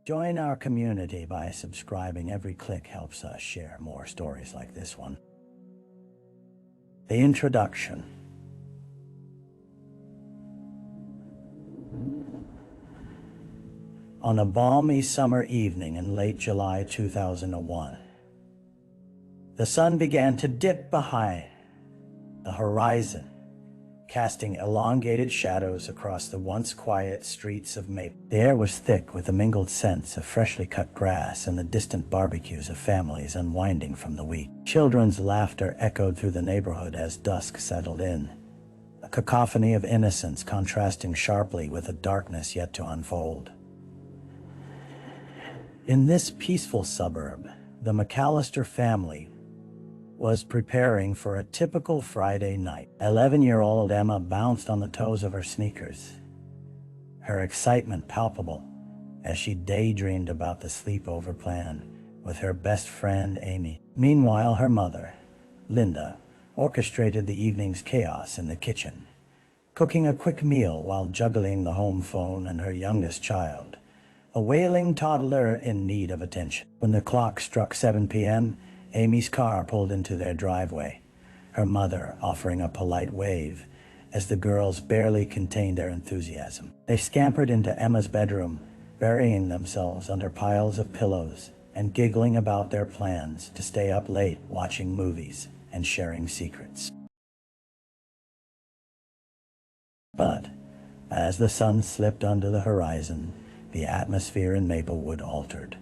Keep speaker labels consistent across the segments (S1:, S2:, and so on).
S1: Join our community by subscribing. Every click helps us share more stories like this one. The introduction. On a balmy summer evening in late July 2001, the sun began to dip behind the horizon, casting elongated shadows across the once quiet streets of Maplewood. The air was thick with the mingled scents of freshly cut grass and the distant barbecues of families unwinding from the week. Children's laughter echoed through the neighborhood as dusk settled in, a cacophony of innocence contrasting sharply with the darkness yet to unfold. In this peaceful suburb, the McAllister family was preparing for a typical Friday night. 11-year-old Emma bounced on the toes of her sneakers, her excitement palpable as she daydreamed about the sleepover plan with her best friend Amy. Meanwhile, her mother, Linda, orchestrated the evening's chaos in the kitchen, cooking a quick meal while juggling the home phone and her youngest child, a wailing toddler in need of attention. When the clock struck 7 p.m., Amy's car pulled into their driveway, her mother offering a polite wave as the girls barely contained their enthusiasm. They scampered into Emma's bedroom, burying themselves under piles of pillows and giggling about their plans to stay up late watching movies and sharing secrets. But as the sun slipped under the horizon, the atmosphere in Maplewood altered.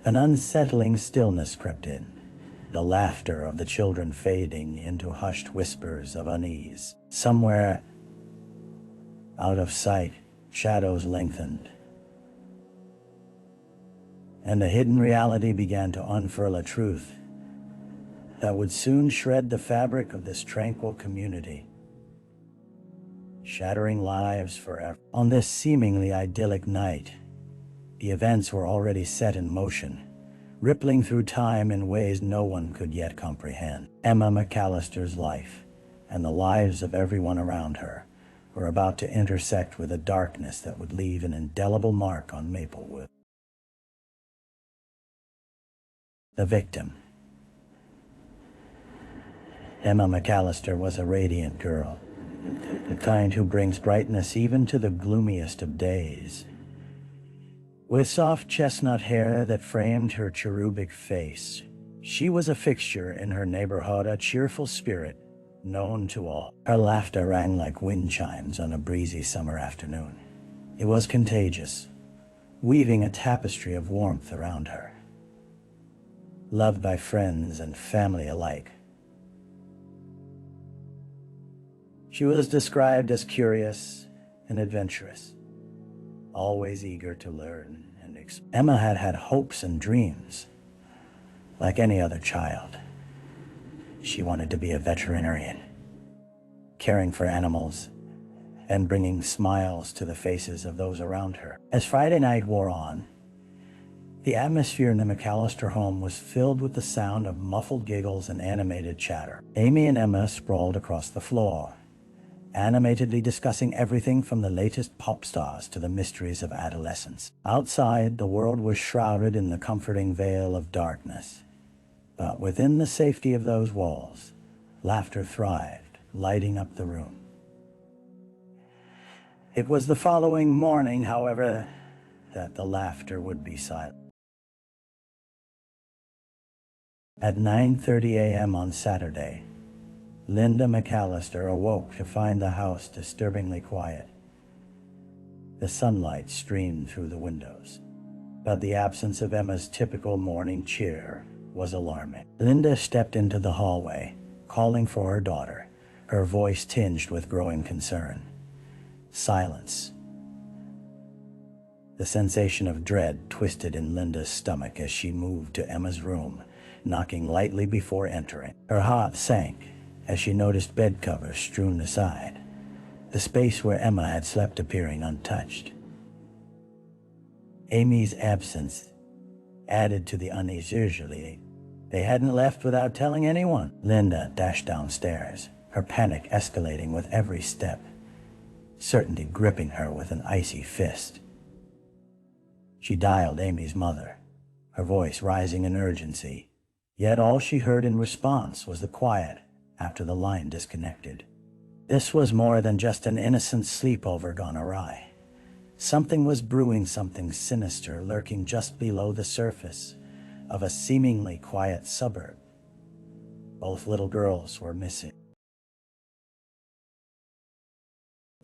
S1: An unsettling stillness crept in, the laughter of the children fading into hushed whispers of unease. Somewhere out of sight, shadows lengthened, and a hidden reality began to unfurl, a truth that would soon shred the fabric of this tranquil community, shattering lives forever. On this seemingly idyllic night, the events were already set in motion, rippling through time in ways no one could yet comprehend. Emma McAllister's life and the lives of everyone around her were about to intersect with a darkness that would leave an indelible mark on Maplewood. The victim. Emma McAllister was a radiant girl, the kind who brings brightness even to the gloomiest of days. With soft chestnut hair that framed her cherubic face, she was a fixture in her neighborhood, a cheerful spirit known to all. Her laughter rang like wind chimes on a breezy summer afternoon. It was contagious, weaving a tapestry of warmth around her. Loved by friends and family alike, she was described as curious and adventurous, always eager to learn and explore. Emma had had hopes and dreams. Like any other child, she wanted to be a veterinarian, caring for animals and bringing smiles to the faces of those around her. As Friday night wore on, the atmosphere in the McAllister home was filled with the sound of muffled giggles and animated chatter. Amy and Emma sprawled across the floor, animatedly discussing everything from the latest pop stars to the mysteries of adolescence. Outside, the world was shrouded in the comforting veil of darkness. But within the safety of those walls, laughter thrived, lighting up the room. It was the following morning, however, that the laughter would be silent. At 9:30 a.m. on Saturday, Linda McAllister awoke to find the house disturbingly quiet. The sunlight streamed through the windows, but the absence of Emma's typical morning cheer was alarming. Linda stepped into the hallway, calling for her daughter, her voice tinged with growing concern. Silence. The sensation of dread twisted in Linda's stomach as she moved to Emma's room, knocking lightly before entering. Her heart sank as she noticed bed covers strewn aside, the space where Emma had slept appearing untouched. Amy's absence added to the unease. Usually, they hadn't left without telling anyone. Linda dashed downstairs, her panic escalating with every step, certainty gripping her with an icy fist. She dialed Amy's mother, her voice rising in urgency. Yet all she heard in response was the quiet after the line disconnected. This was more than just an innocent sleepover gone awry. Something was brewing, something sinister lurking just below the surface of a seemingly quiet suburb. Both little girls were missing.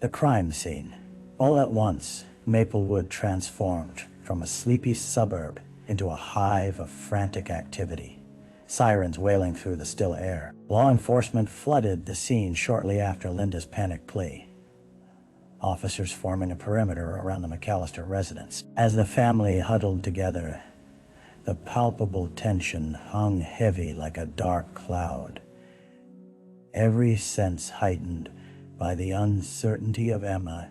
S1: The crime scene. All at once, Maplewood transformed from a sleepy suburb into a hive of frantic activity. Sirens wailing through the still air. Law enforcement flooded the scene shortly after Linda's panic plea. Officers forming a perimeter around the McAllister residence. As the family huddled together, the palpable tension hung heavy like a dark cloud. Every sense heightened by the uncertainty of Emma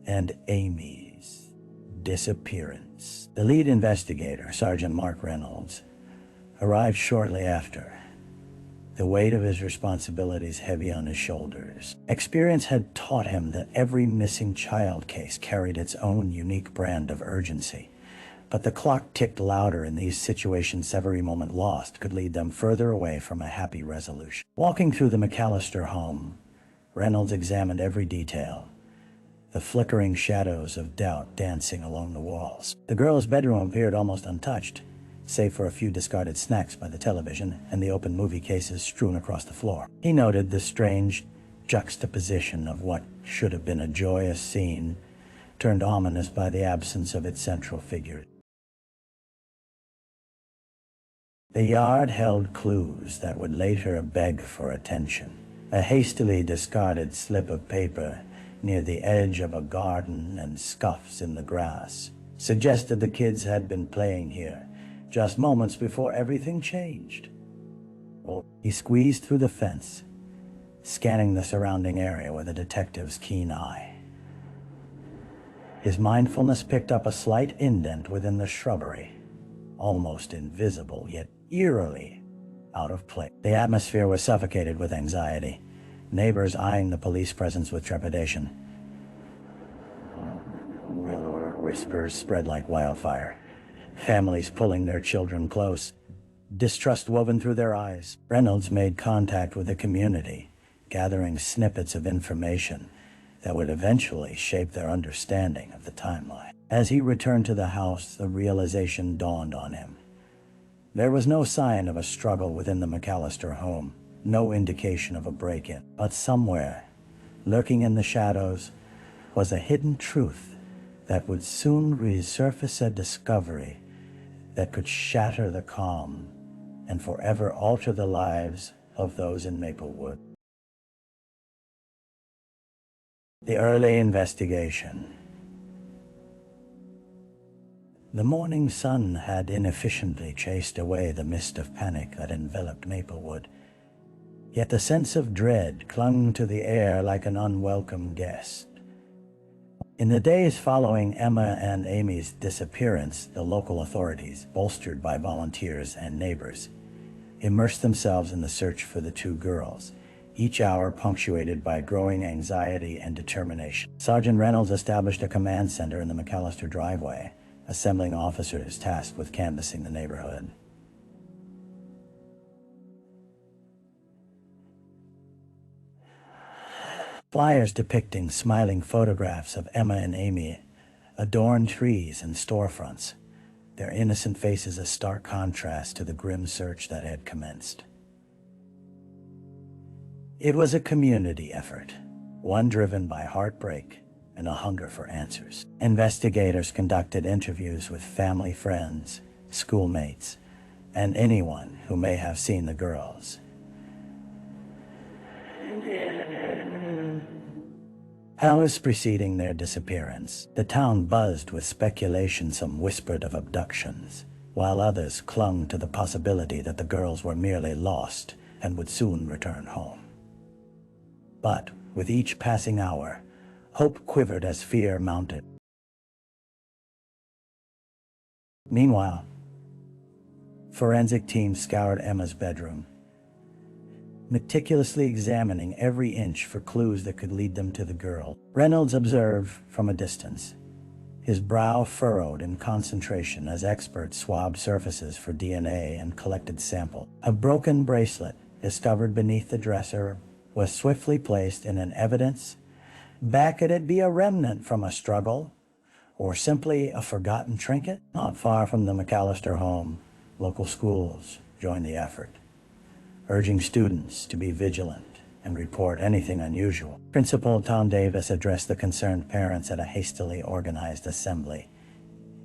S1: and Amy's disappearance. The lead investigator, Sergeant Mark Reynolds, arrived shortly after, the weight of his responsibilities heavy on his shoulders. Experience had taught him that every missing child case carried its own unique brand of urgency. But the clock ticked louder in these situations. Every moment lost could lead them further away from a happy resolution. Walking through the McAllister home, Reynolds examined every detail, the flickering shadows of doubt dancing along the walls. The girl's bedroom appeared almost untouched, save for a few discarded snacks by the television and the open movie cases strewn across the floor. He noted the strange juxtaposition of what should have been a joyous scene, turned ominous by the absence of its central figure. The yard held clues that would later beg for attention. A hastily discarded slip of paper near the edge of a garden and scuffs in the grass suggested the kids had been playing here just moments before everything changed. He squeezed through the fence, scanning the surrounding area with a detective's keen eye. His mindfulness picked up a slight indent within the shrubbery, almost invisible yet eerily out of place. The atmosphere was suffocated with anxiety, neighbors eyeing the police presence with trepidation. Whispers spread like wildfire, families pulling their children close, distrust woven through their eyes. Reynolds made contact with the community, gathering snippets of information that would eventually shape their understanding of the timeline. As he returned to the house, the realization dawned on him. There was no sign of a struggle within the McAllister home, no indication of a break-in. But somewhere, lurking in the shadows, was a hidden truth that would soon resurface, a discovery that could shatter the calm and forever alter the lives of those in Maplewood. The early investigation. The morning sun had inefficiently chased away the mist of panic that enveloped Maplewood, yet the sense of dread clung to the air like an unwelcome guest. In the days following Emma and Amy's disappearance, the local authorities, bolstered by volunteers and neighbors, immersed themselves in the search for the two girls, each hour punctuated by growing anxiety and determination. Sergeant Reynolds established a command center in the McAllister driveway, assembling officers tasked with canvassing the neighborhood. Flyers depicting smiling photographs of Emma and Amy adorned trees and storefronts, their innocent faces a stark contrast to the grim search that had commenced. It was a community effort, one driven by heartbreak and a hunger for answers. Investigators conducted interviews with family, friends, schoolmates, and anyone who may have seen the girls. Hours preceding their disappearance, the town buzzed with speculation. Some whispered of abductions, while others clung to the possibility that the girls were merely lost and would soon return home. But with each passing hour, hope quivered as fear mounted. Meanwhile, forensic teams scoured Emma's bedroom, meticulously examining every inch for clues that could lead them to the girl. Reynolds observed from a distance, his brow furrowed in concentration as experts swabbed surfaces for DNA and collected samples. A broken bracelet discovered beneath the dresser was swiftly placed in an evidence bag. Could it be a remnant from a struggle, or simply a forgotten trinket? Not far from the McAllister home, local schools joined the effort, urging students to be vigilant and report anything unusual. Principal Tom Davis addressed the concerned parents at a hastily organized assembly.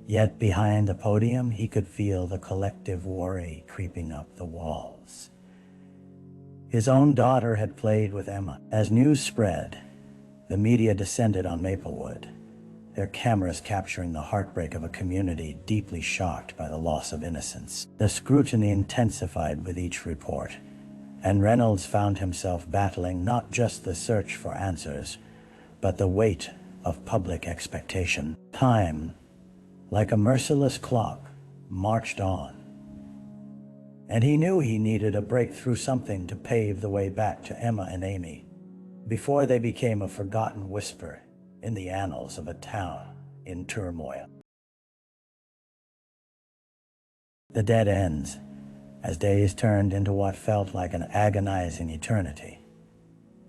S1: Yet behind the podium, he could feel the collective worry creeping up the walls. His own daughter had played with Emma. As news spread, the media descended on Maplewood, their cameras capturing the heartbreak of a community deeply shocked by the loss of innocence. The scrutiny intensified with each report, and Reynolds found himself battling not just the search for answers, but the weight of public expectation. Time, like a merciless clock, marched on, and he knew he needed a breakthrough, something to pave the way back to Emma and Amy, before they became a forgotten whisper in the annals of a town in turmoil. The dead ends, as days turned into what felt like an agonizing eternity.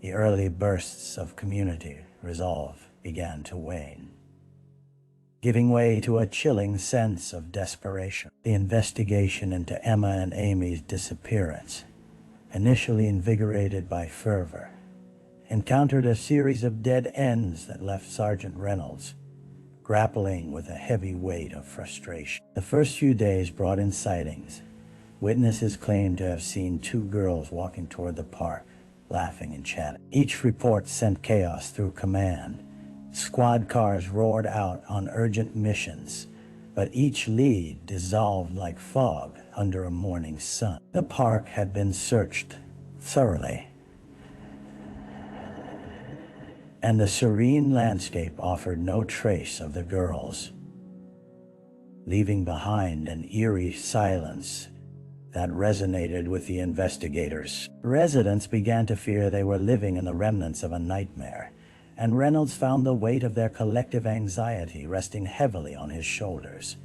S1: The early bursts of community resolve began to wane, giving way to a chilling sense of desperation. The investigation into Emma and Amy's disappearance, initially invigorated by fervor, encountered a series of dead ends that left Sergeant Reynolds grappling with a heavy weight of frustration. The first few days brought in sightings. Witnesses claimed to have seen two girls walking toward the park, laughing and chatting. Each report sent chaos through command. Squad cars roared out on urgent missions, but each lead dissolved like fog under a morning sun. The park had been searched thoroughly, and the serene landscape offered no trace of the girls, leaving behind an eerie silence that resonated with the investigators. Residents began to fear they were living in the remnants of a nightmare, and Reynolds found the weight of their collective anxiety resting heavily on his shoulders.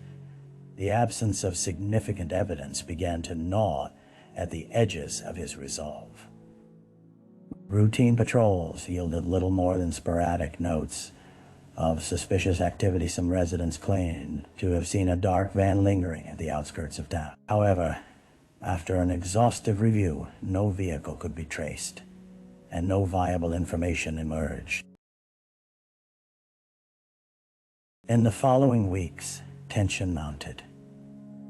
S1: The absence of significant evidence began to gnaw at the edges of his resolve. Routine patrols yielded little more than sporadic notes of suspicious activity. Some residents claimed to have seen a dark van lingering at the outskirts of town. However, after an exhaustive review, no vehicle could be traced, and no viable information emerged. In the following weeks, tension mounted.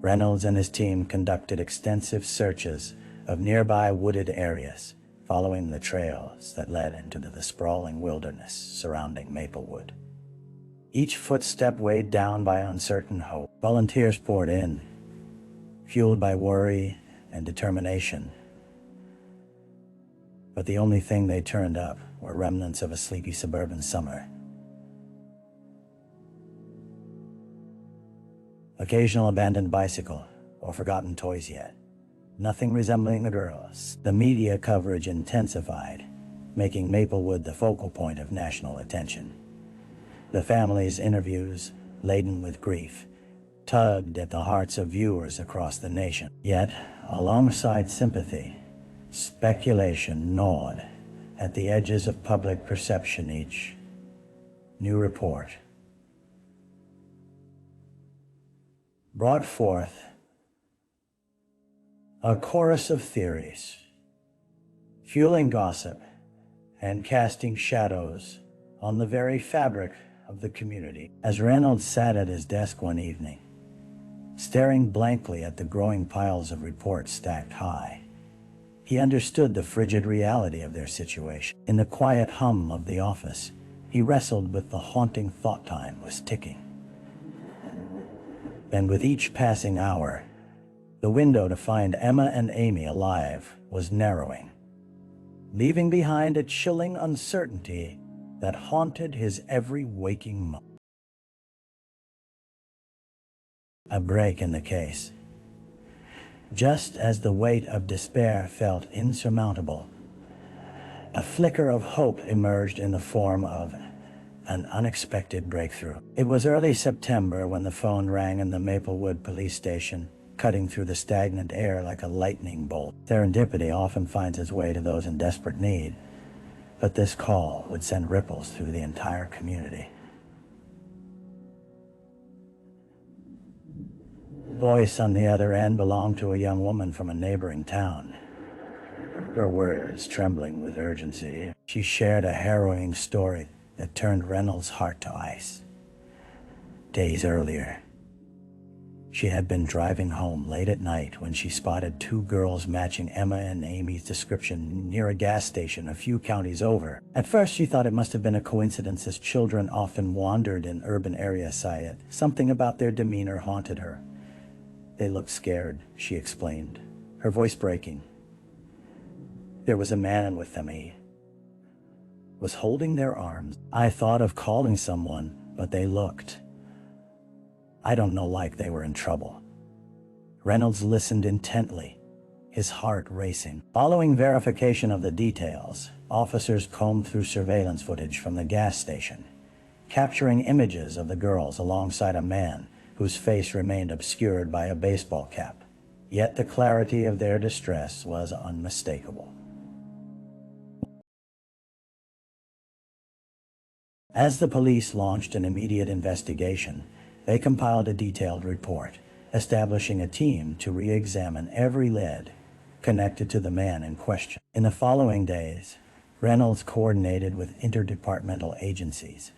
S1: Reynolds and his team conducted extensive searches of nearby wooded areas, following the trails that led into the sprawling wilderness surrounding Maplewood. Each footstep weighed down by uncertain hope. Volunteers poured in, fueled by worry and determination. But the only thing they turned up were remnants of a sleepy suburban summer. Occasional abandoned bicycle or forgotten toys yet. Nothing resembling the girls. The media coverage intensified, making Maplewood the focal point of national attention. The family's interviews, laden with grief, tugged at the hearts of viewers across the nation. Yet, alongside sympathy, speculation gnawed at the edges of public perception. Each new report brought forth a chorus of theories, fueling gossip and casting shadows on the very fabric of the community. As Reynolds sat at his desk one evening, staring blankly at the growing piles of reports stacked high, he understood the frigid reality of their situation. In the quiet hum of the office, he wrestled with the haunting thought time was ticking. And with each passing hour, the window to find Emma and Amy alive was narrowing, leaving behind a chilling uncertainty that haunted his every waking moment. A break in the case. Just as the weight of despair felt insurmountable, a flicker of hope emerged in the form of an unexpected breakthrough. It was early September when the phone rang in the Maplewood police station, cutting through the stagnant air like a lightning bolt. Serendipity often finds its way to those in desperate need, but this call would send ripples through the entire community. The voice on the other end belonged to a young woman from a neighboring town. Her words trembling with urgency, she shared a harrowing story that turned Reynolds' heart to ice. Days earlier, she had been driving home late at night when she spotted two girls matching Emma and Amy's description near a gas station a few counties over. At first, she thought it must have been a coincidence, as children often wandered in urban areas. Something about their demeanor haunted her. They looked scared, she explained, her voice breaking. There was a man with them. He was holding their arms. I thought of calling someone, but they looked, I don't know, like they were in trouble. Reynolds listened intently, his heart racing. Following verification of the details, officers combed through surveillance footage from the gas station, capturing images of the girls alongside a man whose face remained obscured by a baseball cap. Yet the clarity of their distress was unmistakable. As the police launched an immediate investigation, they compiled a detailed report, establishing a team to re-examine every lead connected to the man in question. In the following days, Reynolds coordinated with interdepartmental agencies,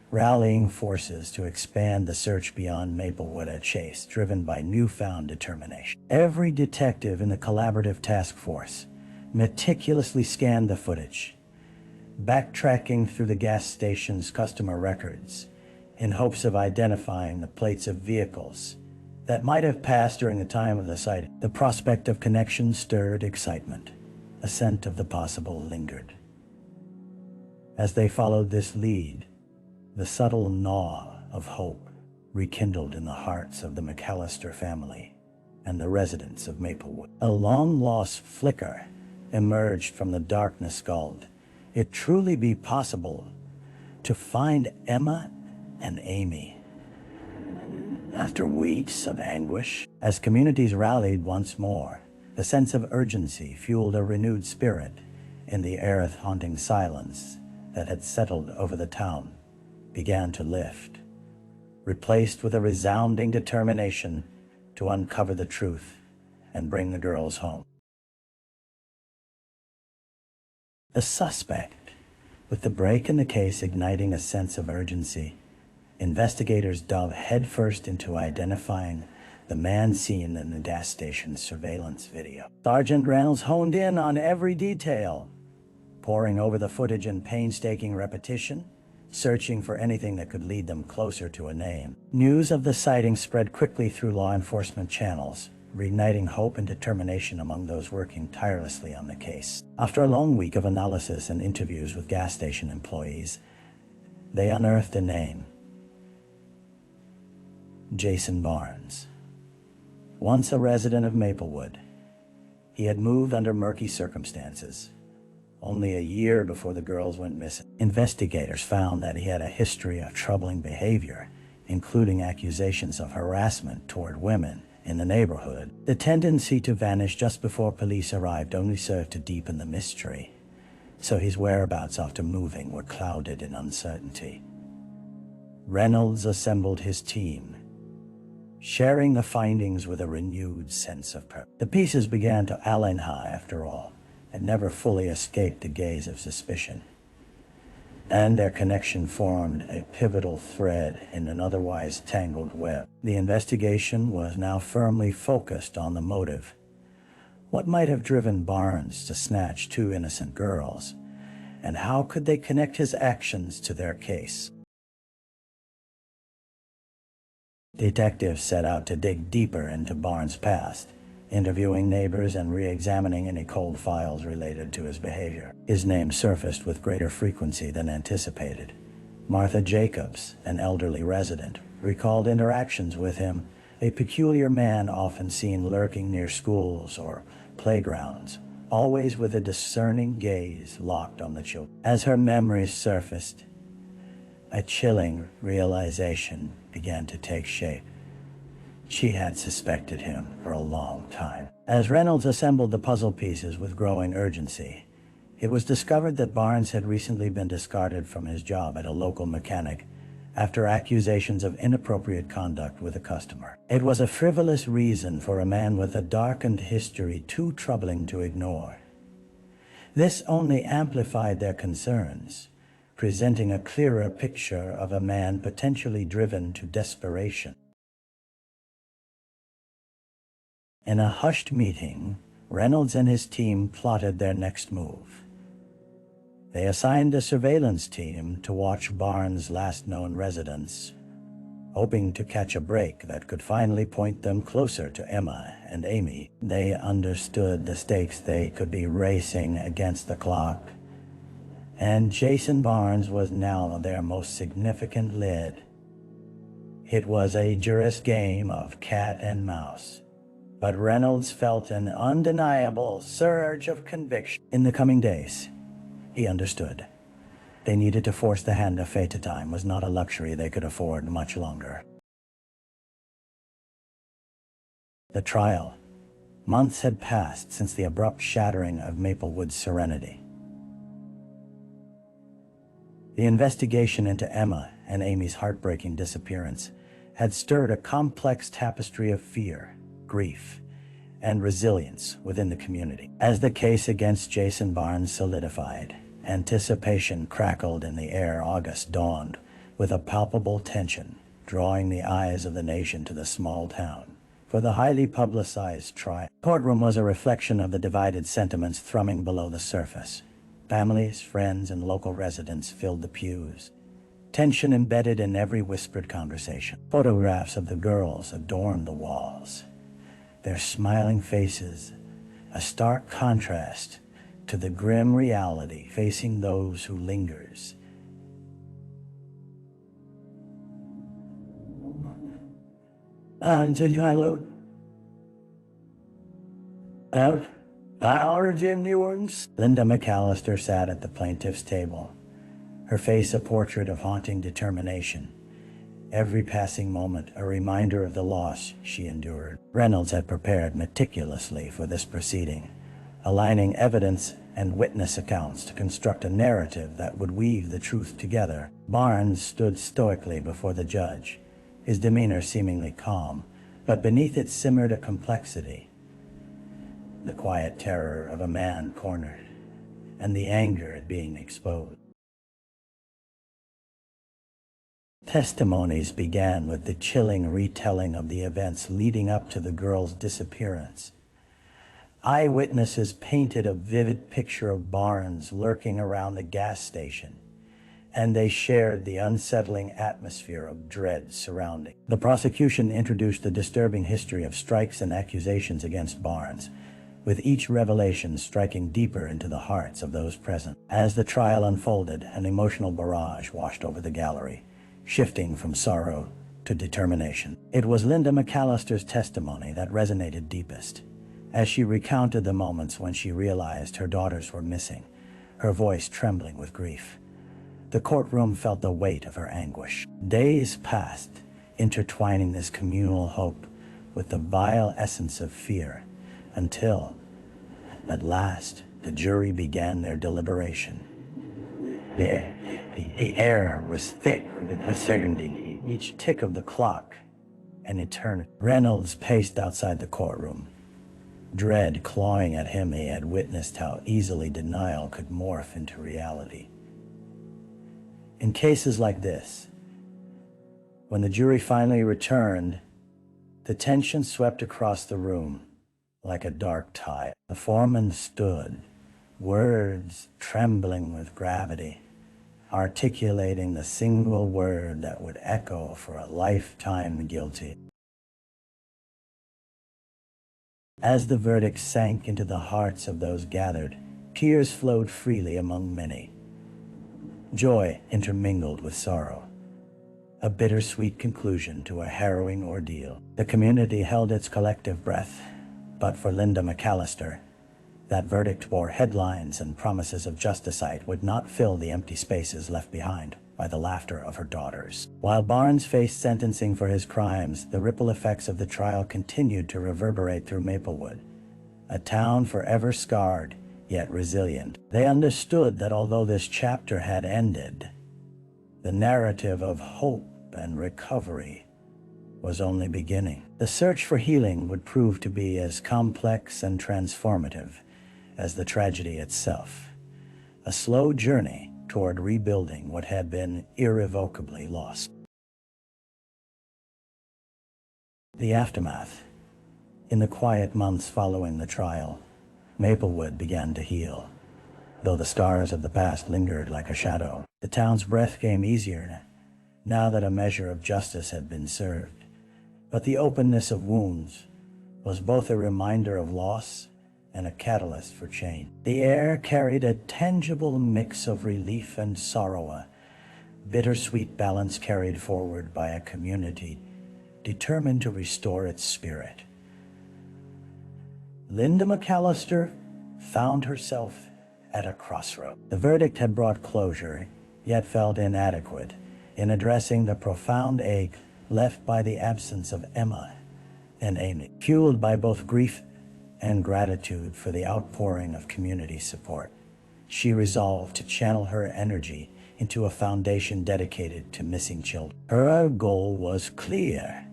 S1: rallying forces to expand the search beyond Maplewood at Chase, driven by newfound determination. Every detective in the collaborative task force meticulously scanned the footage, backtracking through the gas station's customer records in hopes of identifying the plates of vehicles that might have passed during the time of the sighting. The prospect of connection stirred excitement. A scent of the possible lingered. As they followed this lead, the subtle gnaw of hope rekindled in the hearts of the McAllister family and the residents of Maplewood. A long-lost flicker emerged from the darkness, called, "It truly be possible to find Emma and Amy." After weeks of anguish, as communities rallied once more, the sense of urgency fueled a renewed spirit in the earth-haunting silence that had settled over the town began to lift, replaced with a resounding determination to uncover the truth and bring the girls home. The suspect, with the break in the case igniting a sense of urgency, investigators dove headfirst into identifying the man seen in the gas station's surveillance video. Sergeant Reynolds honed in on every detail, poring over the footage in painstaking repetition, searching for anything that could lead them closer to a name. News of the sighting spread quickly through law enforcement channels, reigniting hope and determination among those working tirelessly on the case. After a long week of analysis and interviews with gas station employees, they unearthed a name: Jason Barnes. Once a resident of Maplewood, he had moved under murky circumstances, only a year before the girls went missing. Investigators found that he had a history of troubling behavior, including accusations of harassment toward women in the neighborhood. The tendency to vanish just before police arrived only served to deepen the mystery, so his whereabouts after moving were clouded in uncertainty. Reynolds assembled his team, sharing the findings with a renewed sense of purpose. The pieces began to align, after all, and never fully escaped the gaze of suspicion, and their connection formed a pivotal thread in an otherwise tangled web. The investigation was now firmly focused on the motive. What might have driven Barnes to snatch two innocent girls, and how could they connect his actions to their case? Detectives set out to dig deeper into Barnes' past, interviewing neighbors and re-examining any cold files related to his behavior. His name surfaced with greater frequency than anticipated. Martha Jacobs, an elderly resident, recalled interactions with him, a peculiar man often seen lurking near schools or playgrounds, always with a discerning gaze locked on the children. As her memories surfaced, A chilling realization began to take shape. She had suspected him for a long time. As Reynolds assembled the puzzle pieces with growing urgency, it was discovered that Barnes had recently been discarded from his job at a local mechanic after accusations of inappropriate conduct with a customer. It was a frivolous reason for a man with a darkened history too troubling to ignore. This only amplified their concerns, presenting a clearer picture of a man potentially driven to desperation. In a hushed meeting, Reynolds and his team plotted their next move. They assigned a surveillance team to watch Barnes' last known residence, hoping to catch a break that could finally point them closer to Emma and Amy. They understood the stakes. They could be racing against the clock, and Jason Barnes was now their most significant lead. It was a dangerous game of cat and mouse, but Reynolds felt an undeniable surge of conviction. In the coming days, he understood. They needed to force the hand of fate. Time was not a luxury they could afford much longer. The trial. Months had passed since the abrupt shattering of Maplewood's serenity. The investigation into Emma and Amy's heartbreaking disappearance had stirred a complex tapestry of fear, grief, and resilience within the community. As the case against Jason Barnes solidified, anticipation crackled in the air. August dawned with a palpable tension, drawing the eyes of the nation to the small town for the highly publicized trial. The courtroom was a reflection of the divided sentiments thrumming below the surface. Families, friends, and local residents filled the pews, tension embedded in every whispered conversation. Photographs of the girls adorned the walls, their smiling faces a stark contrast to the grim reality facing those who lingers. Linda McAllister sat at the plaintiff's table, her face a portrait of haunting determination, every passing moment a reminder of the loss she endured. Reynolds had prepared meticulously for this proceeding, aligning evidence and witness accounts to construct a narrative that would weave the truth together. Barnes stood stoically before the judge, his demeanor seemingly calm, but beneath it simmered a complexity. The quiet terror of a man cornered, and the anger at being exposed. Testimonies began with the chilling retelling of the events leading up to the girl's disappearance. Eyewitnesses painted a vivid picture of Barnes lurking around the gas station, and they shared the unsettling atmosphere of dread surrounding. The prosecution introduced the disturbing history of strikes and accusations against Barnes, with each revelation striking deeper into the hearts of those present. As the trial unfolded, an emotional barrage washed over the gallery, shifting from sorrow to determination. It was Linda McAllister's testimony that resonated deepest, as she recounted the moments when she realized her daughters were missing, her voice trembling with grief. The courtroom felt the weight of her anguish. Days passed, intertwining this communal hope with the vile essence of fear, until, at last, the jury began their deliberation. The air was thick with uncertainty, each tick of the clock an eternity. Reynolds paced outside the courtroom, dread clawing at him. He had witnessed how easily denial could morph into reality. In cases like this, when the jury finally returned, the tension swept across the room like a dark tide. The foreman stood, words trembling with gravity, articulating the single word that would echo for a lifetime guilty. As the verdict sank into the hearts of those gathered, tears flowed freely among many. Joy intermingled with sorrow, a bittersweet conclusion to a harrowing ordeal. The community held its collective breath, but for Linda McAllister, that verdict bore headlines and promises of justice. It would not fill the empty spaces left behind. by the laughter of her daughters. While Barnes faced sentencing for his crimes, the ripple effects of the trial continued to reverberate through Maplewood, a town forever scarred, yet resilient. They understood that although this chapter had ended, the narrative of hope and recovery was only beginning. The search for healing would prove to be as complex and transformative as the tragedy itself, a slow journey toward rebuilding what had been irrevocably lost. The aftermath. In the quiet months following the trial, Maplewood began to heal. Though the scars of the past lingered like a shadow, the town's breath came easier now that a measure of justice had been served. But the openness of wounds was both a reminder of loss and a catalyst for change. The air carried a tangible mix of relief and sorrow, a bittersweet balance carried forward by a community determined to restore its spirit. Linda McAllister found herself at a crossroad. The verdict had brought closure, yet felt inadequate in addressing the profound ache left by the absence of Emma and Amy. Fueled by both grief and gratitude for the outpouring of community support, she resolved to channel her energy into a foundation dedicated to missing children. Her goal was clear: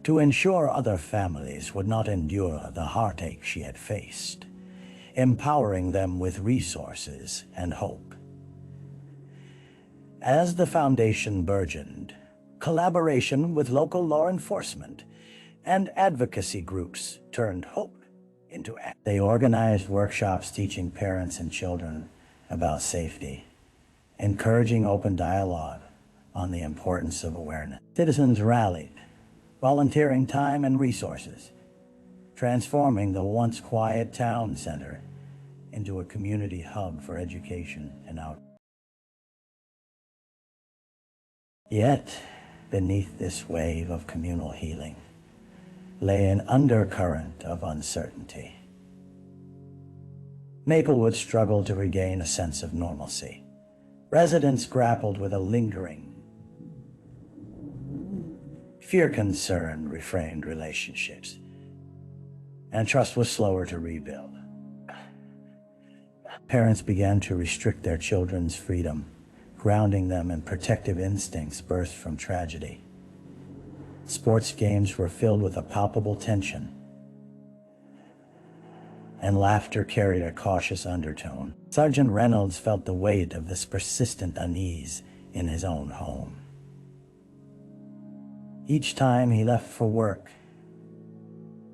S1: to ensure other families would not endure the heartache she had faced, empowering them with resources and hope. As the foundation burgeoned, collaboration with local law enforcement and advocacy groups turned hope into action. They organized workshops teaching parents and children about safety, encouraging open dialogue on the importance of awareness. Citizens rallied, volunteering time and resources, transforming the once quiet town center into a community hub for education and outreach. Yet, beneath this wave of communal healing lay an undercurrent of uncertainty. Maplewood struggled to regain a sense of normalcy. Residents grappled with a lingering fear, concern, refrained relationships, and trust was slower to rebuild. Parents began to restrict their children's freedom, grounding them in protective instincts birthed from tragedy. Sports games were filled with a palpable tension, and laughter carried a cautious undertone. Sergeant Reynolds felt the weight of this persistent unease in his own home. Each time he left for work,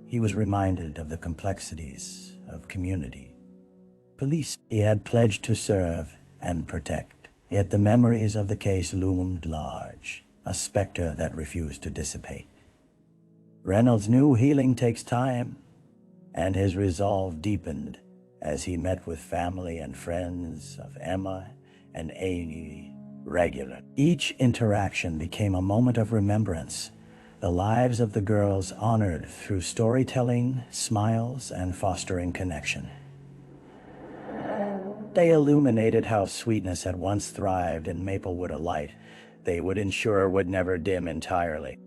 S1: he was reminded of the complexities of community police. He had pledged to serve and protect, yet the memories of the case loomed large, a specter that refused to dissipate. Reynolds knew healing takes time, and his resolve deepened as he met with family and friends of Emma and Amy regularly. Each interaction became a moment of remembrance, the lives of the girls honored through storytelling, smiles, and fostering connection. They illuminated how sweetness had once thrived in Maplewood, a light they would ensure would never dim entirely.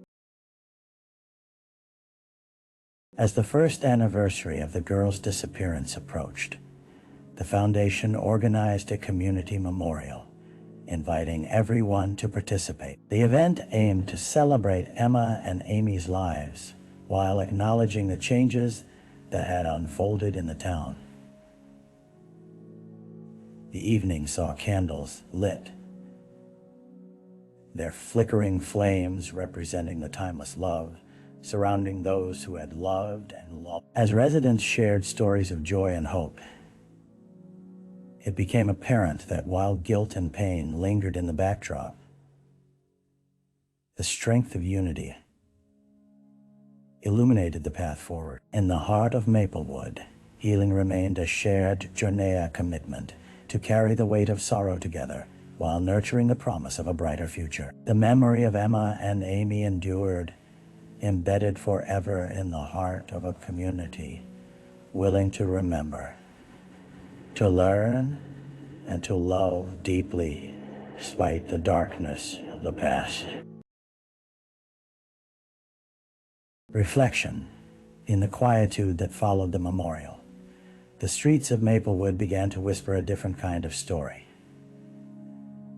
S1: As the first anniversary of the girls' disappearance approached, the foundation organized a community memorial, inviting everyone to participate. The event aimed to celebrate Emma and Amy's lives while acknowledging the changes that had unfolded in the town. The evening saw candles lit, their flickering flames representing the timeless love surrounding those who had loved and loved. As residents shared stories of joy and hope, it became apparent that while guilt and pain lingered in the backdrop, the strength of unity illuminated the path forward. In the heart of Maplewood, healing remained a shared journey, a commitment to carry the weight of sorrow together while nurturing the promise of a brighter future. The memory of Emma and Amy endured, embedded forever in the heart of a community willing to remember, to learn, and to love deeply despite the darkness of the past. Reflection. In the quietude that followed the memorial, the streets of Maplewood began to whisper a different kind of story.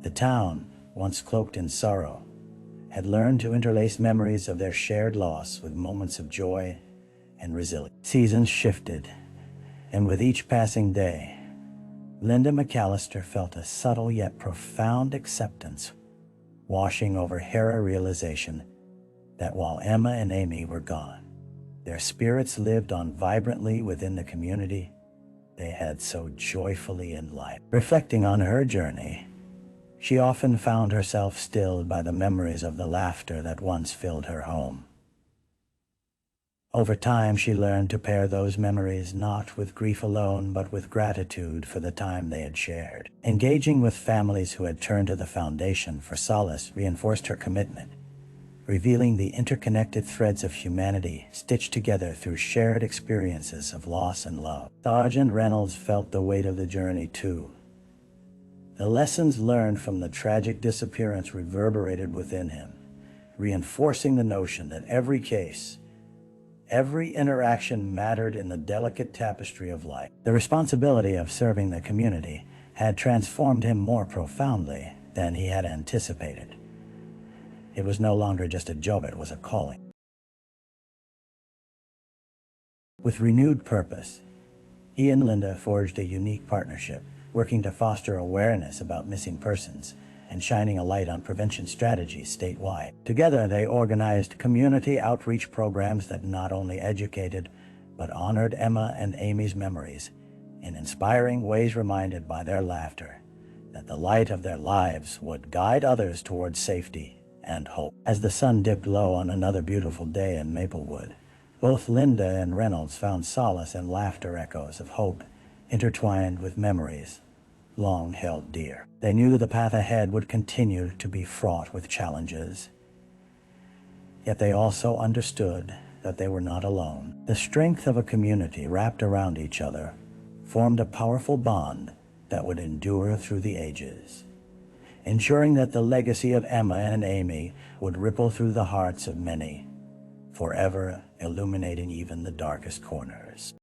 S1: The town, once cloaked in sorrow, had learned to interlace memories of their shared loss with moments of joy and resilience. Seasons shifted, and with each passing day, Linda McAllister felt a subtle yet profound acceptance washing over her realization that while Emma and Amy were gone, their spirits lived on vibrantly within the community they had so joyfully enlivened. Reflecting on her journey, she often found herself stilled by the memories of the laughter that once filled her home. Over time, she learned to pair those memories not with grief alone, but with gratitude for the time they had shared. Engaging with families who had turned to the foundation for solace reinforced her commitment, revealing the interconnected threads of humanity stitched together through shared experiences of loss and love. Sergeant Reynolds felt the weight of the journey too. The lessons learned from the tragic disappearance reverberated within him, reinforcing the notion that every case, every interaction mattered in the delicate tapestry of life. The responsibility of serving the community had transformed him more profoundly than he had anticipated. It was no longer just a job, it was a calling. With renewed purpose, he and Linda forged a unique partnership, working to foster awareness about missing persons and shining a light on prevention strategies statewide. Together, they organized community outreach programs that not only educated, but honored Emma and Amy's memories in inspiring ways, reminded by their laughter that the light of their lives would guide others towards safety and hope. As the sun dipped low on another beautiful day in Maplewood, both Linda and Reynolds found solace in laughter echoes of hope intertwined with memories long held dear. They knew the path ahead would continue to be fraught with challenges, yet they also understood that they were not alone. The strength of a community wrapped around each other formed a powerful bond that would endure through the ages, ensuring that the legacy of Emma and Amy would ripple through the hearts of many, forever illuminating even the darkest corners.